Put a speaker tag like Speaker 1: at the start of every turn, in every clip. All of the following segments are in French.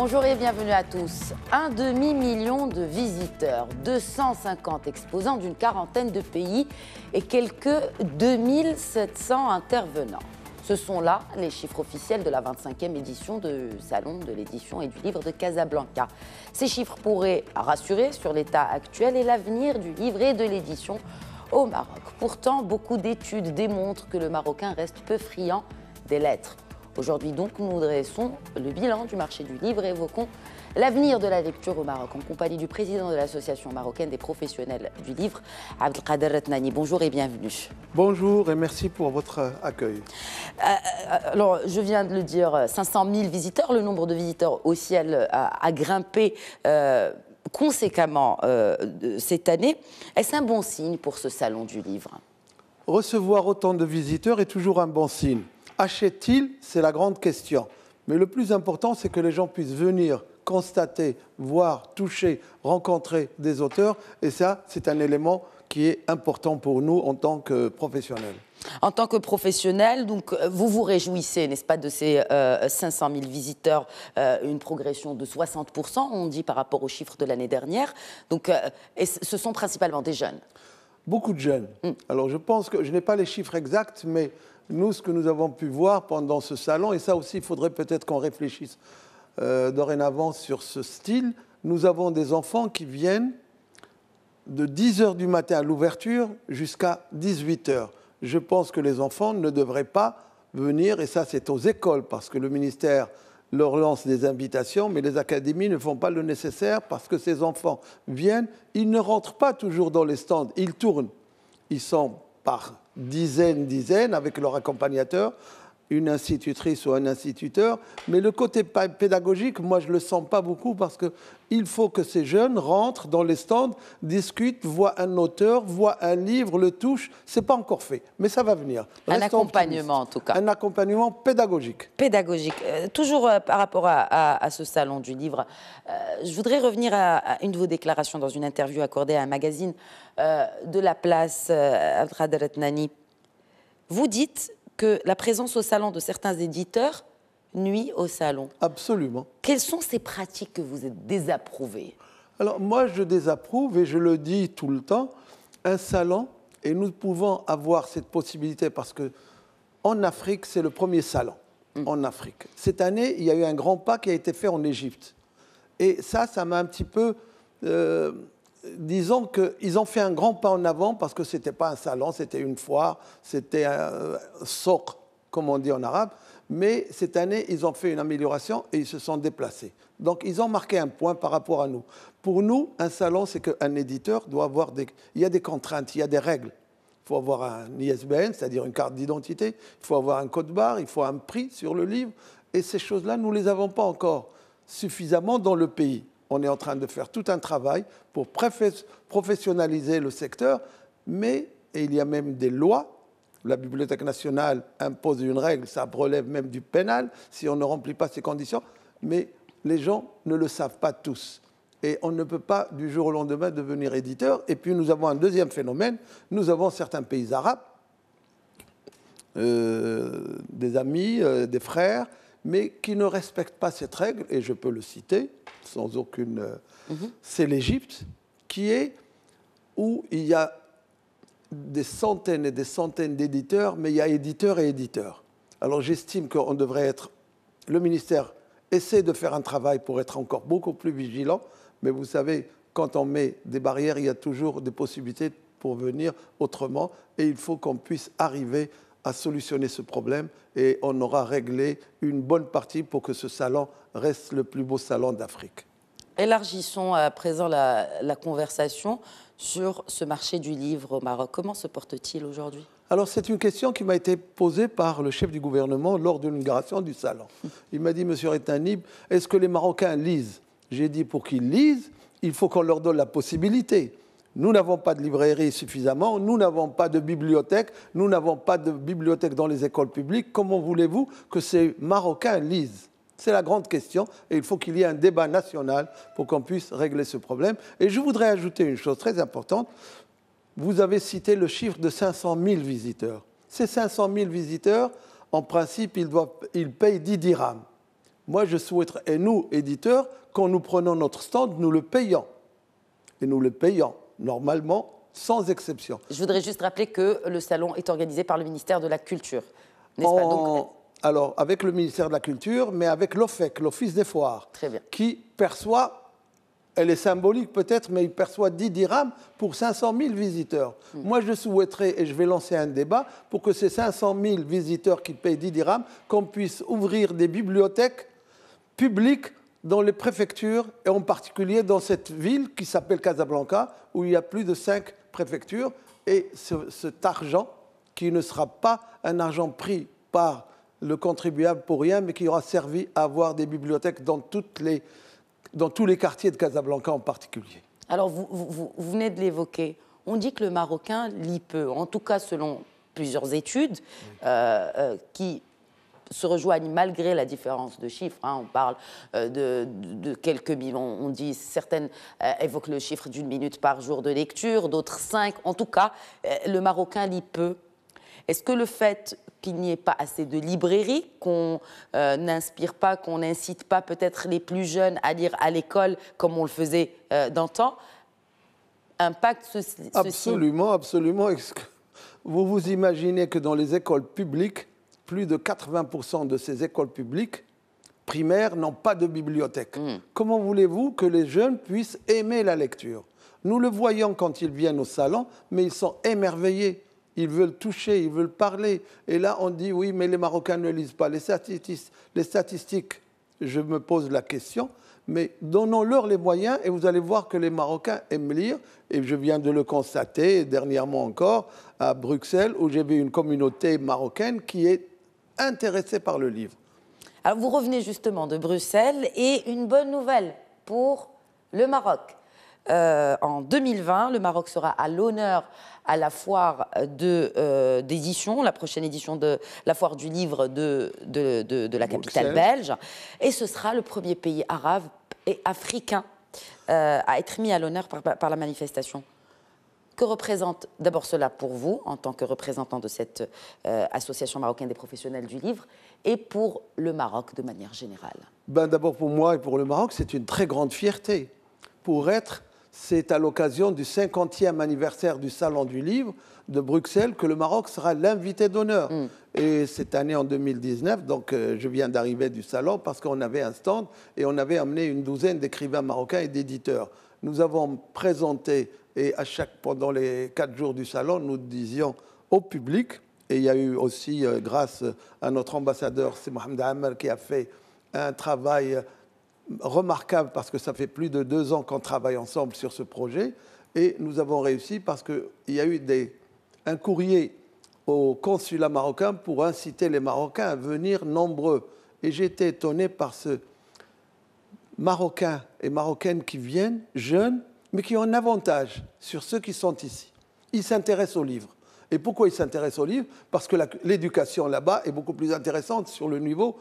Speaker 1: Bonjour et bienvenue à tous. Un demi-million de visiteurs, 250 exposants d'une quarantaine de pays et quelques 2700 intervenants. Ce sont là les chiffres officiels de la 25e édition du Salon de l'édition et du livre de Casablanca. Ces chiffres pourraient rassurer sur l'état actuel et l'avenir du livre et de l'édition au Maroc. Pourtant, beaucoup d'études démontrent que le Marocain reste peu friand des lettres. Aujourd'hui donc, nous dressons le bilan du marché du livre et évoquons l'avenir de la lecture au Maroc en compagnie du président de l'Association marocaine des professionnels du livre, Abdelkader Retnani. Bonjour et bienvenue.
Speaker 2: Bonjour et merci pour votre accueil.
Speaker 1: Alors, je viens de le dire, 500 000 visiteurs, le nombre de visiteurs au ciel a grimpé conséquemment cette année. Est-ce un bon signe pour ce salon du livre?
Speaker 2: Recevoir autant de visiteurs est toujours un bon signe. Achètent-ils? C'est la grande question. Mais le plus important, c'est que les gens puissent venir constater, voir, toucher, rencontrer des auteurs. Et ça, c'est un élément qui est important pour nous en tant que professionnels.
Speaker 1: En tant que professionnel, donc, vous vous réjouissez, n'est-ce pas, de ces 500 000 visiteurs, une progression de 60%, on dit, par rapport aux chiffres de l'année dernière. Donc, et ce sont principalement des jeunes.
Speaker 2: Beaucoup de jeunes. Alors, je pense que je n'ai pas les chiffres exacts, mais nous, ce que nous avons pu voir pendant ce salon, et ça aussi, il faudrait peut-être qu'on réfléchisse dorénavant sur ce style, nous avons des enfants qui viennent de 10 h du matin à l'ouverture jusqu'à 18 h. Je pense que les enfants ne devraient pas venir, et ça c'est aux écoles, parce que le ministère leur lance des invitations, mais les académies ne font pas le nécessaire parce que ces enfants viennent, ils ne rentrent pas toujours dans les stands, ils tournent. Ils sont par dizaines, avec leur accompagnateur, une institutrice ou un instituteur. Mais le côté pédagogique, moi, je ne le sens pas beaucoup parce qu'il faut que ces jeunes rentrent dans les stands, discutent, voient un auteur, voient un livre, le touchent. Ce n'est pas encore fait, mais ça va venir.
Speaker 1: Un accompagnement, en tout cas.
Speaker 2: Un accompagnement pédagogique.
Speaker 1: Pédagogique. Toujours par rapport à ce salon du livre, je voudrais revenir à une de vos déclarations dans une interview accordée à un magazine de la place, Abdelkader Retnani. Vous dites que la présence au salon de certains éditeurs nuit au salon.
Speaker 2: Absolument.
Speaker 1: Quelles sont ces pratiques que vous êtes désapprouvées?
Speaker 2: Alors moi, je désapprouve et je le dis tout le temps, un salon, et nous pouvons avoir cette possibilité parce qu'en Afrique, c'est le premier salon en Afrique. Cette année, il y a eu un grand pas qui a été fait en Égypte. Et ça m'a un petit peu... disons qu'ils ont fait un grand pas en avant parce que ce n'était pas un salon, c'était une foire, c'était un souk, comme on dit en arabe. Mais cette année, ils ont fait une amélioration et ils se sont déplacés. Donc, ils ont marqué un point par rapport à nous. Pour nous, un salon, c'est qu'un éditeur doit avoir il y a des contraintes, il y a des règles. Il faut avoir un ISBN, c'est-à-dire une carte d'identité. Il faut avoir un code barre, il faut un prix sur le livre. Et ces choses-là, nous ne les avons pas encore suffisamment dans le pays. On est en train de faire tout un travail pour professionnaliser le secteur, mais il y a même des lois. La Bibliothèque nationale impose une règle, ça relève même du pénal si on ne remplit pas ces conditions, mais les gens ne le savent pas tous. Et on ne peut pas du jour au lendemain devenir éditeur. Et puis nous avons un deuxième phénomène, nous avons certains pays arabes, des amis, des frères, mais qui ne respectent pas cette règle, et je peux le citer, sans aucune... C'est l'Égypte, où il y a des centaines et des centaines d'éditeurs, mais il y a éditeurs et éditeurs. Alors j'estime qu'on devrait être... Le ministère essaie de faire un travail pour être encore beaucoup plus vigilant, mais vous savez, quand on met des barrières, il y a toujours des possibilités pour venir autrement, et il faut qu'on puisse arriver à solutionner ce problème et on aura réglé une bonne partie pour que ce salon reste le plus beau salon d'Afrique.
Speaker 1: Élargissons à présent la conversation sur ce marché du livre au Maroc. Comment se porte-t-il aujourd'hui?
Speaker 2: Alors c'est une question qui m'a été posée par le chef du gouvernement lors de l'inauguration du salon. Il m'a dit, Monsieur Retnani, est-ce que les Marocains lisent? J'ai dit, pour qu'ils lisent, il faut qu'on leur donne la possibilité. Nous n'avons pas de librairie suffisamment, nous n'avons pas de bibliothèque, nous n'avons pas de bibliothèque dans les écoles publiques. Comment voulez-vous que ces Marocains lisent? C'est la grande question et il faut qu'il y ait un débat national pour qu'on puisse régler ce problème. Et je voudrais ajouter une chose très importante. Vous avez cité le chiffre de 500 000 visiteurs. Ces 500 000 visiteurs, en principe, ils payent 10 dirhams. Moi, je souhaiterais, et nous, éditeurs, quand nous prenons notre stand, nous le payons. Et nous le payons, normalement, sans exception.
Speaker 1: Je voudrais juste rappeler que le salon est organisé par le ministère de la Culture, n'est-ce pas? Donc,
Speaker 2: alors, avec le ministère de la Culture, mais avec l'OFEC, l'Office des foires,
Speaker 1: très bien.
Speaker 2: Qui perçoit, elle est symbolique peut-être, mais il perçoit 10 dirhams pour 500 000 visiteurs. Moi, je souhaiterais, et je vais lancer un débat, pour que ces 500 000 visiteurs qui payent 10 dirhams, qu'on puisse ouvrir des bibliothèques publiques dans les préfectures, et en particulier dans cette ville qui s'appelle Casablanca, où il y a plus de 5 préfectures, et cet argent, qui ne sera pas un argent pris par le contribuable pour rien, mais qui aura servi à avoir des bibliothèques dans tous les quartiers de Casablanca en particulier.
Speaker 1: Alors, vous venez de l'évoquer. On dit que le Marocain lit peu, en tout cas selon plusieurs études qui se rejoignent malgré la différence de chiffres. On parle de quelques millions. On dit certaines évoquent le chiffre d'1 minute par jour de lecture, d'autres 5. En tout cas, le Marocain lit peu. Est-ce que le fait qu'il n'y ait pas assez de librairies, qu'on n'inspire pas, qu'on n'incite pas peut-être les plus jeunes à lire à l'école comme on le faisait d'antan, impacte ceci?
Speaker 2: Absolument, absolument. Vous vous imaginez que dans les écoles publiques, plus de 80% de ces écoles publiques primaires n'ont pas de bibliothèque. Comment voulez-vous que les jeunes puissent aimer la lecture? Nous le voyons quand ils viennent au salon, mais ils sont émerveillés. Ils veulent toucher, ils veulent parler. Et là, on dit, oui, mais les Marocains ne lisent pas. Les statistiques, je me pose la question, mais donnons-leur les moyens et vous allez voir que les Marocains aiment lire. Et je viens de le constater dernièrement encore à Bruxelles, où j'ai vu une communauté marocaine qui est intéressée par le livre.
Speaker 1: Alors, vous revenez justement de Bruxelles et une bonne nouvelle pour le Maroc. En 2020, le Maroc sera à l'honneur à la foire d'édition, la prochaine édition de la foire du livre de la capitale belge. Et ce sera le premier pays arabe et africain à être mis à l'honneur par la manifestation. Que représente d'abord cela pour vous, en tant que représentant de cette association marocaine des professionnels du livre, et pour le Maroc de manière générale?
Speaker 2: D'abord pour moi et pour le Maroc, c'est une très grande fierté. C'est à l'occasion du 50e anniversaire du Salon du Livre de Bruxelles que le Maroc sera l'invité d'honneur. Et cette année, en 2019, donc je viens d'arriver du Salon parce qu'on avait un stand et on avait amené une douzaine d'écrivains marocains et d'éditeurs. Nous avons présenté, et pendant les 4 jours du Salon, nous disions au public, et il y a eu aussi, grâce à notre ambassadeur, c'est Mohamed Amr, qui a fait un travail remarquable parce que ça fait plus de 2 ans qu'on travaille ensemble sur ce projet et nous avons réussi parce qu'il y a eu un courrier au consulat marocain pour inciter les Marocains à venir nombreux. Et j'ai été étonné par ce Marocains et Marocaines qui viennent, jeunes, mais qui ont un avantage sur ceux qui sont ici. Ils s'intéressent aux livres. Et pourquoi ils s'intéressent aux livres? Parce que l'éducation là-bas est beaucoup plus intéressante sur le niveau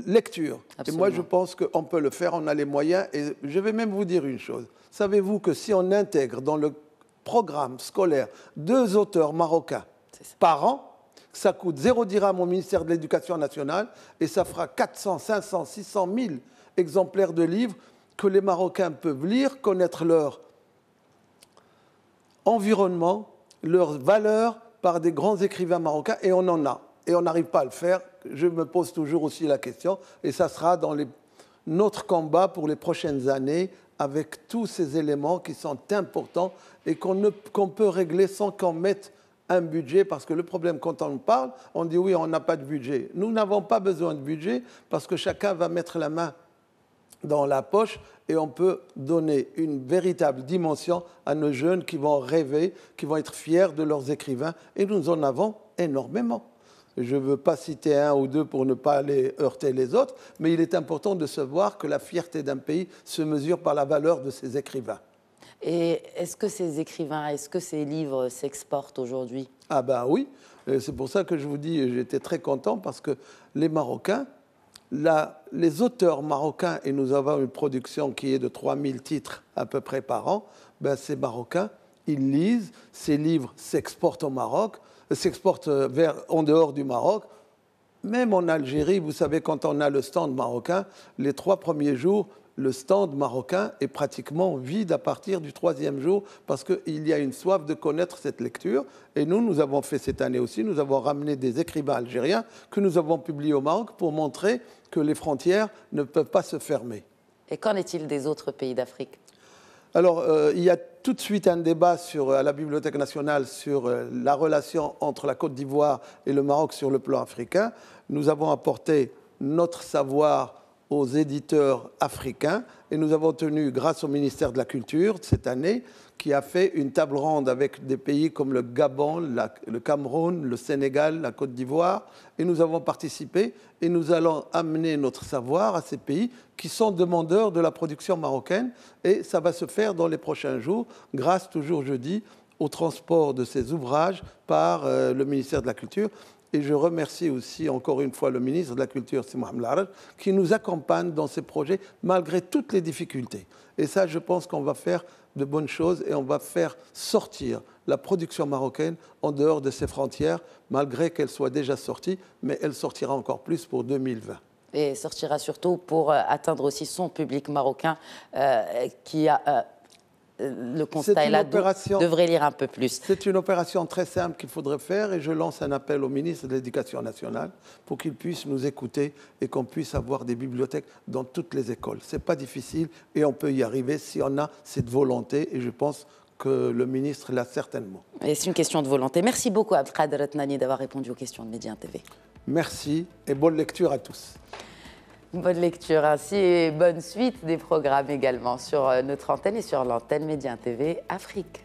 Speaker 2: lecture. Absolument. Et moi, je pense qu'on peut le faire, on a les moyens. Et je vais même vous dire une chose. Savez-vous que si on intègre dans le programme scolaire 2 auteurs marocains par an, ça coûte 0 dirham au ministère de l'Éducation nationale et ça fera 400, 500, 600 000 exemplaires de livres que les Marocains peuvent lire, connaître leur environnement, leurs valeurs par des grands écrivains marocains. Et on en a. Et on n'arrive pas à le faire. Je me pose toujours aussi la question, et ça sera dans notre combat pour les prochaines années, avec tous ces éléments qui sont importants et qu'on peut régler sans qu'on mette un budget, parce que le problème, quand on parle, on dit oui, on n'a pas de budget. Nous n'avons pas besoin de budget, parce que chacun va mettre la main dans la poche et on peut donner une véritable dimension à nos jeunes qui vont rêver, qui vont être fiers de leurs écrivains, et nous en avons énormément. Je ne veux pas citer 1 ou 2 pour ne pas aller heurter les autres, mais il est important de savoir que la fierté d'un pays se mesure par la valeur de ses écrivains.
Speaker 1: Et est-ce que ces écrivains, est-ce que ces livres s'exportent aujourd'hui?
Speaker 2: Ah ben oui, c'est pour ça que je vous dis, j'étais très content parce que les Marocains, les auteurs marocains, et nous avons une production qui est de 3000 titres à peu près par an, ces Marocains, ils lisent, ces livres s'exportent au Maroc, s'exportent en dehors du Maroc. Même en Algérie, vous savez, quand on a le stand marocain, les 3 premiers jours, le stand marocain est pratiquement vide à partir du 3e jour parce qu'il y a une soif de connaître cette lecture. Et nous avons fait cette année aussi, nous avons ramené des écrivains algériens que nous avons publiés au Maroc pour montrer que les frontières ne peuvent pas se fermer.
Speaker 1: Et qu'en est-il des autres pays d'Afrique?
Speaker 2: Alors, il y a tout de suite un débat à la Bibliothèque nationale sur la relation entre la Côte d'Ivoire et le Maroc sur le plan africain. Nous avons apporté notre savoir aux éditeurs africains et nous avons tenu, grâce au ministère de la Culture cette année, qui a fait une table ronde avec des pays comme le Gabon, le Cameroun, le Sénégal, la Côte d'Ivoire, et nous avons participé et nous allons amener notre savoir à ces pays qui sont demandeurs de la production marocaine et ça va se faire dans les prochains jours, grâce toujours jeudi au transport de ces ouvrages par le ministère de la Culture. Et je remercie aussi encore une fois le ministre de la Culture, c'est Mohamed Laraj, qui nous accompagne dans ces projets malgré toutes les difficultés. Et ça, je pense qu'on va faire de bonnes choses et on va faire sortir la production marocaine en dehors de ses frontières, malgré qu'elle soit déjà sortie, mais elle sortira encore plus pour 2020.
Speaker 1: Et sortira surtout pour atteindre aussi son public marocain qui a... le constat est là, devrait lire un peu plus.
Speaker 2: C'est une opération très simple qu'il faudrait faire et je lance un appel au ministre de l'Éducation nationale pour qu'il puisse nous écouter et qu'on puisse avoir des bibliothèques dans toutes les écoles. Ce n'est pas difficile et on peut y arriver si on a cette volonté et je pense que le ministre l'a certainement.
Speaker 1: Et c'est une question de volonté. Merci beaucoup Abdelkader Atnani d'avoir répondu aux questions de Média TV.
Speaker 2: Merci et bonne lecture à tous.
Speaker 1: Bonne lecture ainsi et bonne suite des programmes également sur notre antenne et sur l'antenne Média TV Afrique.